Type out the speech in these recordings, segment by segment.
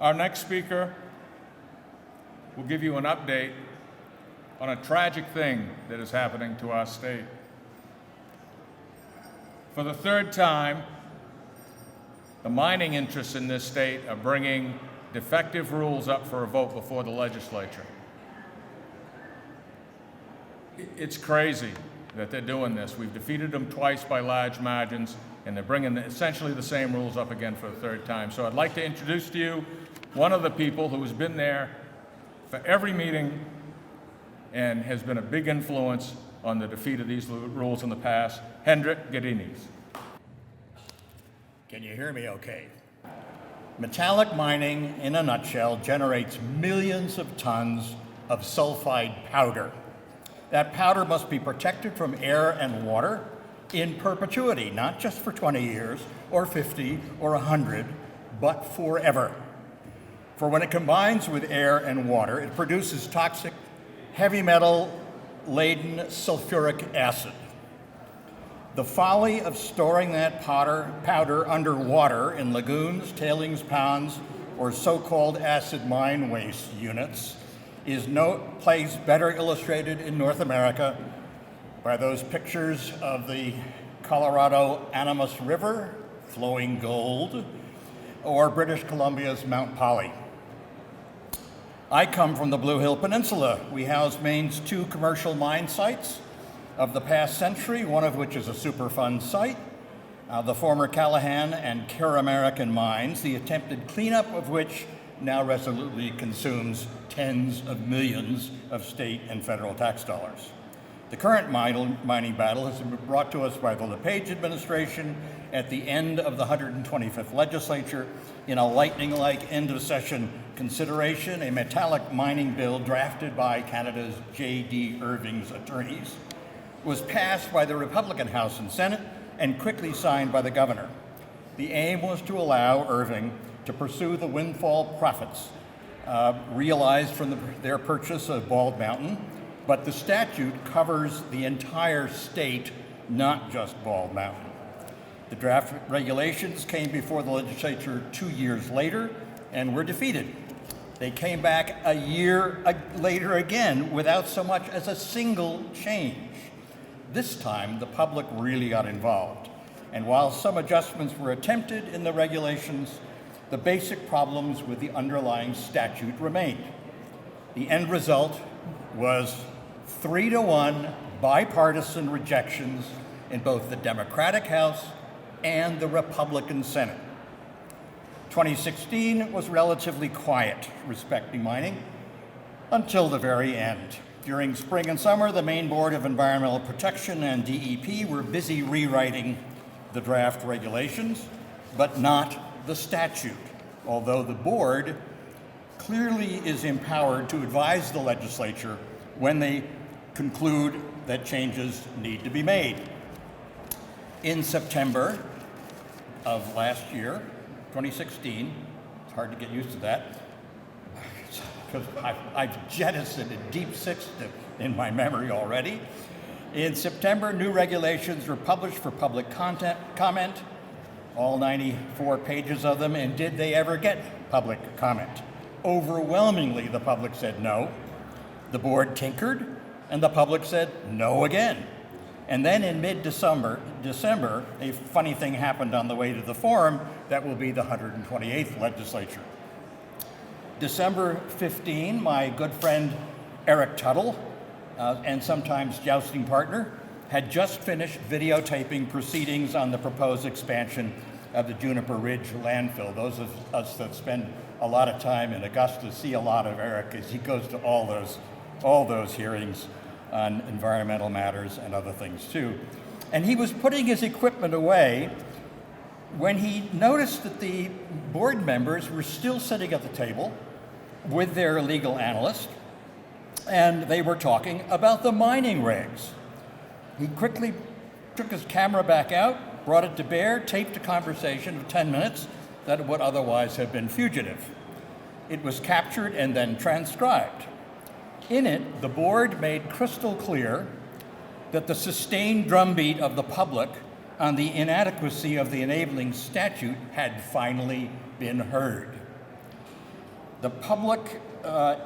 Our next speaker will give you an update on a tragic thing that is happening to our state. For the third time, the mining interests in this state are bringing defective rules up for a vote before the legislature. It's crazy that they're doing this. We've defeated them twice by large margins, and they're bringing essentially the same rules up again for the third time. So I'd like to introduce to you one of the people who has been there for every meeting and has been a big influence on the defeat of these rules in the past, Hendrik Gideonse. Can you hear me okay? Metallic mining, in a nutshell, generates millions of tons of sulfide powder. That powder must be protected from air and water in perpetuity, not just for 20 years, or 50, or 100, but forever. For when it combines with air and water, it produces toxic, heavy metal-laden sulfuric acid. The folly of storing that powder underwater in lagoons, tailings ponds, or so-called acid mine waste units is no place better illustrated in North America by those pictures of the Colorado Animas River flowing gold, or British Columbia's Mount Polly. I come from the Blue Hill Peninsula. We house Maine's 2 commercial mine sites of the past century, one of which is a Superfund site, the former Callahan and Care American mines, the attempted cleanup of which now resolutely consumes tens of millions of state and federal tax dollars. The current mining battle has been brought to us by the LePage administration at the end of the 125th legislature in a lightning-like end-of-session consideration. A metallic mining bill drafted by Canada's J.D. Irving's attorneys was passed by the Republican House and Senate and quickly signed by the governor. The aim was to allow Irving to pursue the windfall profits realized from their purchase of Bald Mountain, but the statute covers the entire state, not just Bald Mountain. The draft regulations came before the legislature 2 years later and were defeated. They came back a year later again without so much as a single change. This time, the public really got involved. And while some adjustments were attempted in the regulations, the basic problems with the underlying statute remained. The end result was 3-to-1 bipartisan rejections in both the Democratic House and the Republican Senate. 2016 was relatively quiet respecting mining until the very end. During spring and summer, the Maine Board of Environmental Protection and DEP were busy rewriting the draft regulations, but not the statute, although the board clearly is empowered to advise the legislature when they conclude that changes need to be made. In September of last year, 2016, it's hard to get used to that, because I've jettisoned a deep sixth in my memory already. In September, new regulations were published for public comment, all 94 pages of them, and did they ever get public comment? Overwhelmingly, the public said no. The board tinkered, and the public said no again. And then in mid-December, a funny thing happened on the way to the forum that will be the 128th legislature. December 15, my good friend Eric Tuttle, and sometimes jousting partner, had just finished videotaping proceedings on the proposed expansion of the Juniper Ridge landfill. Those of us that spend a lot of time in Augusta see a lot of Eric as he goes to all those hearings on environmental matters and other things too. And he was putting his equipment away when he noticed that the board members were still sitting at the table with their legal analyst, and they were talking about the mining regs. He quickly took his camera back out, brought it to bear, taped a conversation of 10 minutes that would otherwise have been fugitive. It was captured and then transcribed. In it, the board made crystal clear that the sustained drumbeat of the public on the inadequacy of the enabling statute had finally been heard. The public, as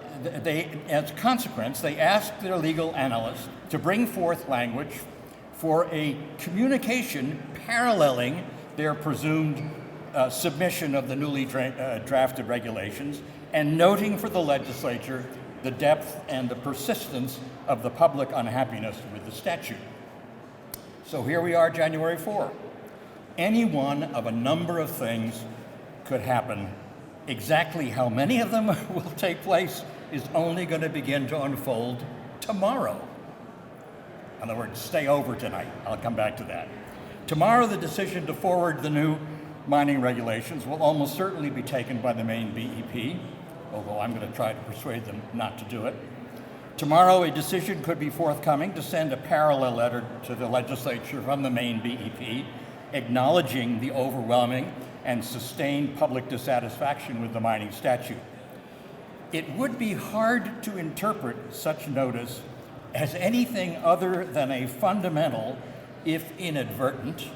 a consequence, they asked their legal analyst to bring forth language for a communication paralleling their presumed submission of the newly drafted regulations and noting for the legislature the depth and the persistence of the public unhappiness with the statute. So here we are, January 4. Any one of a number of things could happen. Exactly how many of them will take place is only going to begin to unfold tomorrow. In other words, stay over tonight. I'll come back to that. Tomorrow, the decision to forward the new mining regulations will almost certainly be taken by the Maine BEP, although I'm going to try to persuade them not to do it. Tomorrow, a decision could be forthcoming to send a parallel letter to the legislature from the Maine BEP, acknowledging the overwhelming and sustained public dissatisfaction with the mining statute. It would be hard to interpret such notice as anything other than a fundamental, if inadvertent,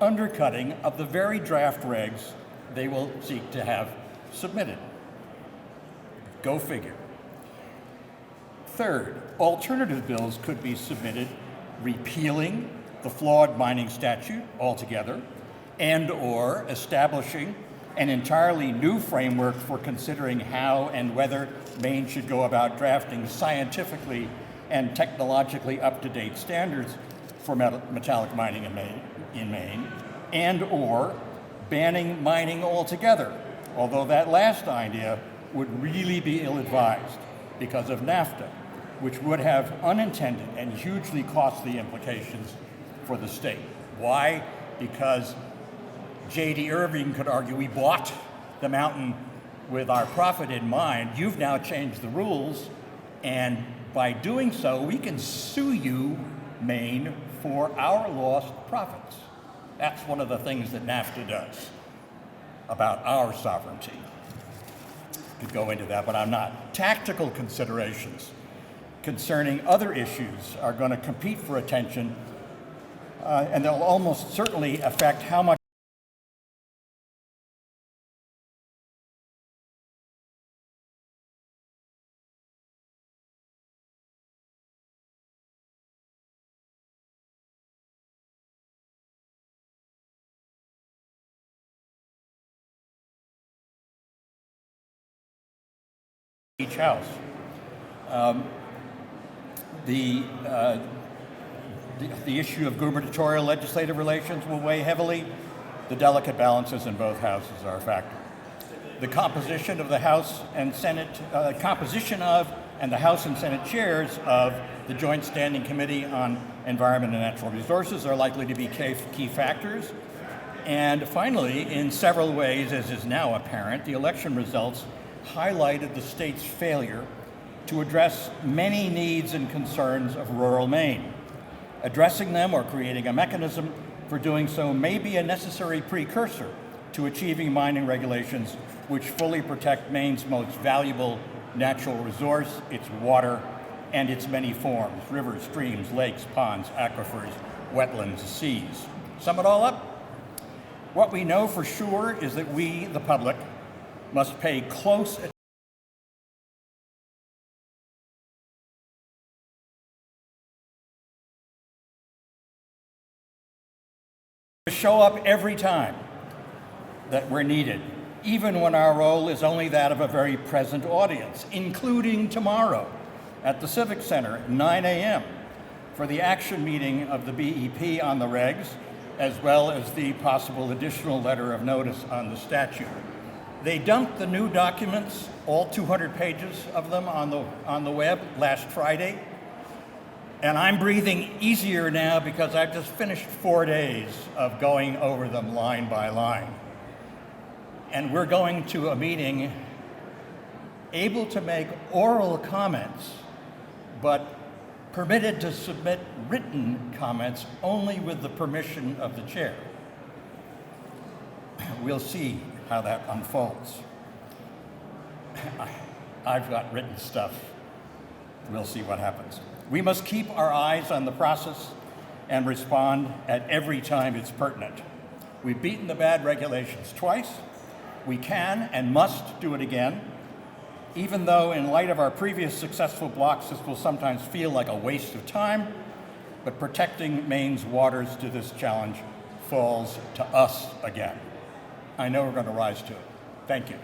undercutting of the very draft regs they will seek to have submitted. Go figure. Third, alternative bills could be submitted repealing the flawed mining statute altogether and/or establishing an entirely new framework for considering how and whether Maine should go about drafting scientifically and technologically up-to-date standards for metallic mining in Maine, and/or banning mining altogether, although that last idea would really be ill-advised because of NAFTA, which would have unintended and hugely costly implications for the state. Why? Because J.D. Irving could argue, we bought the mountain with our profit in mind. You've now changed the rules, and by doing so, we can sue you, Maine, for our lost profits. That's one of the things that NAFTA does about our sovereignty. Could go into that, but I'm not. Tactical considerations concerning other issues are going to compete for attention, and they'll almost certainly affect how much each house. The issue of gubernatorial legislative relations will weigh heavily. The delicate balances in both houses are a factor. The composition of the House and Senate, and the House and Senate chairs of the Joint Standing Committee on Environment and Natural Resources are likely to be key factors. And finally, in several ways, as is now apparent, the election results highlighted the state's failure to address many needs and concerns of rural Maine. Addressing them or creating a mechanism for doing so may be a necessary precursor to achieving mining regulations which fully protect Maine's most valuable natural resource, its water, and its many forms: rivers, streams, lakes, ponds, aquifers, wetlands, seas. Sum it all up, what we know for sure is that we, the public, must pay close attention to show up every time that we're needed, even when our role is only that of a very present audience, including tomorrow at the Civic Center at 9 a.m. for the action meeting of the BEP on the regs, as well as the possible additional letter of notice on the statute. They dumped the new documents, all 200 pages of them, on the web last Friday. And I'm breathing easier now because I've just finished 4 days of going over them line by line. And we're going to a meeting able to make oral comments, but permitted to submit written comments only with the permission of the chair. We'll see how that unfolds. I've got written stuff. We'll see what happens. We must keep our eyes on the process and respond at every time it's pertinent. We've beaten the bad regulations twice. We can and must do it again. Even though in light of our previous successful blocks, this will sometimes feel like a waste of time, but protecting Maine's waters to this challenge falls to us again. I know we're going to rise to it. Thank you.